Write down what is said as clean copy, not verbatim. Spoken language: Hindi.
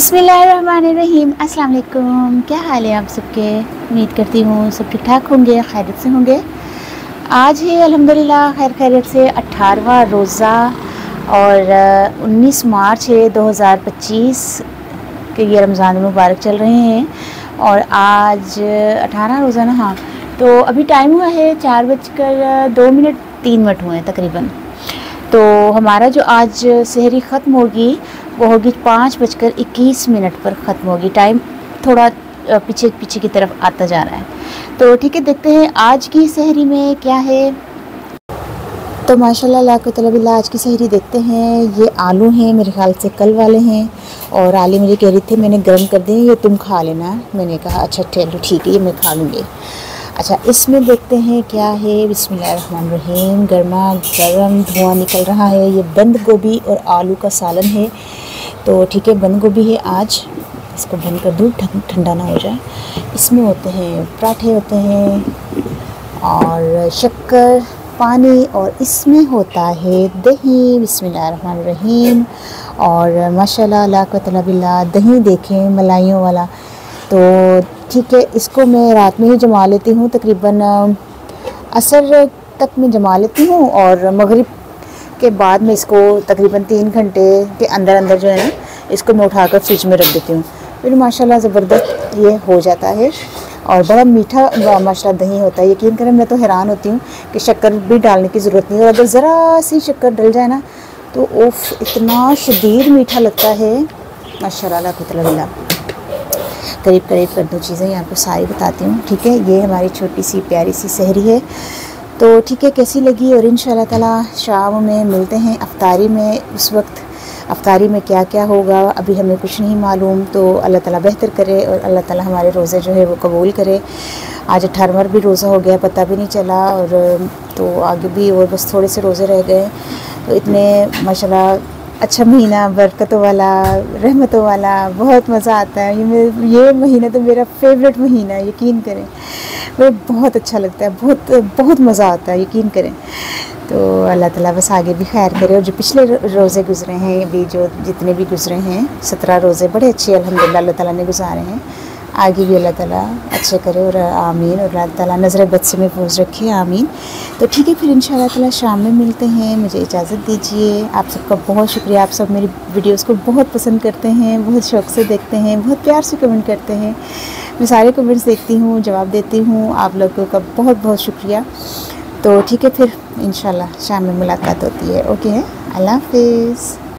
बिस्मिल्लाहिर्रहमानिर्रहीम। अस्सलाम वालेकुम। क्या हाल है आप सबके? उम्मीद करती हूँ सब ठीक ठाक होंगे, खैरियत से होंगे। आज है अल्हम्दुलिल्लाह खैर खैरियत से 18वां रोज़ा और 19 मार्च है 2025 के ये रमज़ान मुबारक चल रहे हैं और आज 18 रोज़ा ना। हाँ, तो अभी टाइम हुआ है 4:02 हुए हैं तकरीबन। तो हमारा जो आज सहरी ख़त्म होगी वो होगी 5:21 पर ख़त्म होगी। टाइम थोड़ा पीछे पीछे की तरफ आता जा रहा है। तो ठीक है, देखते हैं आज की सहरी में क्या है। तो माशाल्लाह ला कुव्वता बिल्लाह, आज की सहरी देखते हैं। ये आलू हैं, मेरे ख्याल से कल वाले हैं और आली मुझे कह रही थी मैंने गर्म कर दिए, ये तुम खा लेना। मैंने कहा अच्छा चलो ठीक है, ये मैं खा लूँगी। अच्छा, इसमें देखते हैं क्या है। बिस्मिल्लाहिर्रहमानिर्रहीम। गर्मा गर्म धुआं निकल रहा है। ये बंद गोभी और आलू का सालन है। तो ठीक है, बंद गोभी है आज, इसको बंद कर दूँ ठंडा ना हो जाए। इसमें होते हैं पराठे होते हैं और शक्कर, पानी, और इसमें होता है दही। बिस्मिल्लाहिर्रहमानिर्रहीम। और माशाल्लाह ला कुव्वता बिल्लाह, दही देखें मलाइयों वाला। तो ठीक है, इसको मैं रात में ही जमा लेती हूँ, तकरीबन असर तक मैं जमा लेती हूँ और मगरिब के बाद में इसको तकरीबन 3 घंटे के अंदर अंदर जो है ना, इसको मैं उठाकर फ्रिज में रख देती हूँ। फिर माशाल्लाह ज़बरदस्त ये हो जाता है और बड़ा मीठा माशाल्लाह दही होता है। यकीन करें, मैं तो हैरान होती हूँ कि शक्कर भी डालने की ज़रूरत नहीं है और अगर ज़रा सी शक्कर डल जाए ना तो उफ़, इतना शदीद मीठा लगता है। माशाल्लाह ला कुव्वता बिल्लाह। करीब करीब कर दो चीज़ें आपको सारी बताती हूँ। ठीक है, ये हमारी छोटी सी प्यारी सी सहरी है। तो ठीक है, कैसी लगी और इंशाल्लाह ताला शाम में मिलते हैं अफ्तारी में। उस वक्त अफ्तारी में क्या क्या होगा अभी हमें कुछ नहीं मालूम। तो अल्लाह ताला बेहतर करे और अल्लाह ताला हमारे रोज़े जो है वो कबूल करे। आज 18वां भी रोज़ा हो गया, पता भी नहीं चला। और तो आगे भी और बस थोड़े से रोज़े रह गए। तो इतने माशाल्लाह अच्छा महीना, बरकतों वाला, रहमतों वाला, बहुत मज़ा आता है। ये महीना तो मेरा फेवरेट महीना है, यकीन करें। मुझे बहुत अच्छा लगता है, बहुत बहुत मज़ा आता है, यकीन करें। तो अल्लाह ताला बस आगे भी खैर करे। और जो पिछले रोज़े गुज़रे हैं, अभी जो जितने भी गुज़रे हैं 17 रोज़े बड़े अच्छे अल्हम्दुलिल्लाह अल्लाह ताला ने गुज़ारे हैं। आगे भी अल्लाह ताला अच्छे करे और आमीन। और अल्लाह ताला नज़र बद से महफूज़ रखे, आमीन। तो ठीक है, फिर इंशाल्लाह ताला शाम में मिलते हैं। मुझे इजाज़त दीजिए। आप सबका बहुत शुक्रिया। आप सब मेरी वीडियोस को बहुत पसंद करते हैं, बहुत शौक़ से देखते हैं, बहुत प्यार से कमेंट करते हैं। मैं सारे कमेंट्स देखती हूँ, जवाब देती हूँ। आप लोगों का बहुत बहुत शुक्रिया। तो ठीक है, फिर इंशाल्लाह शाम में मुलाकात होती है। ओके, अल्लाह हाफ़िज़।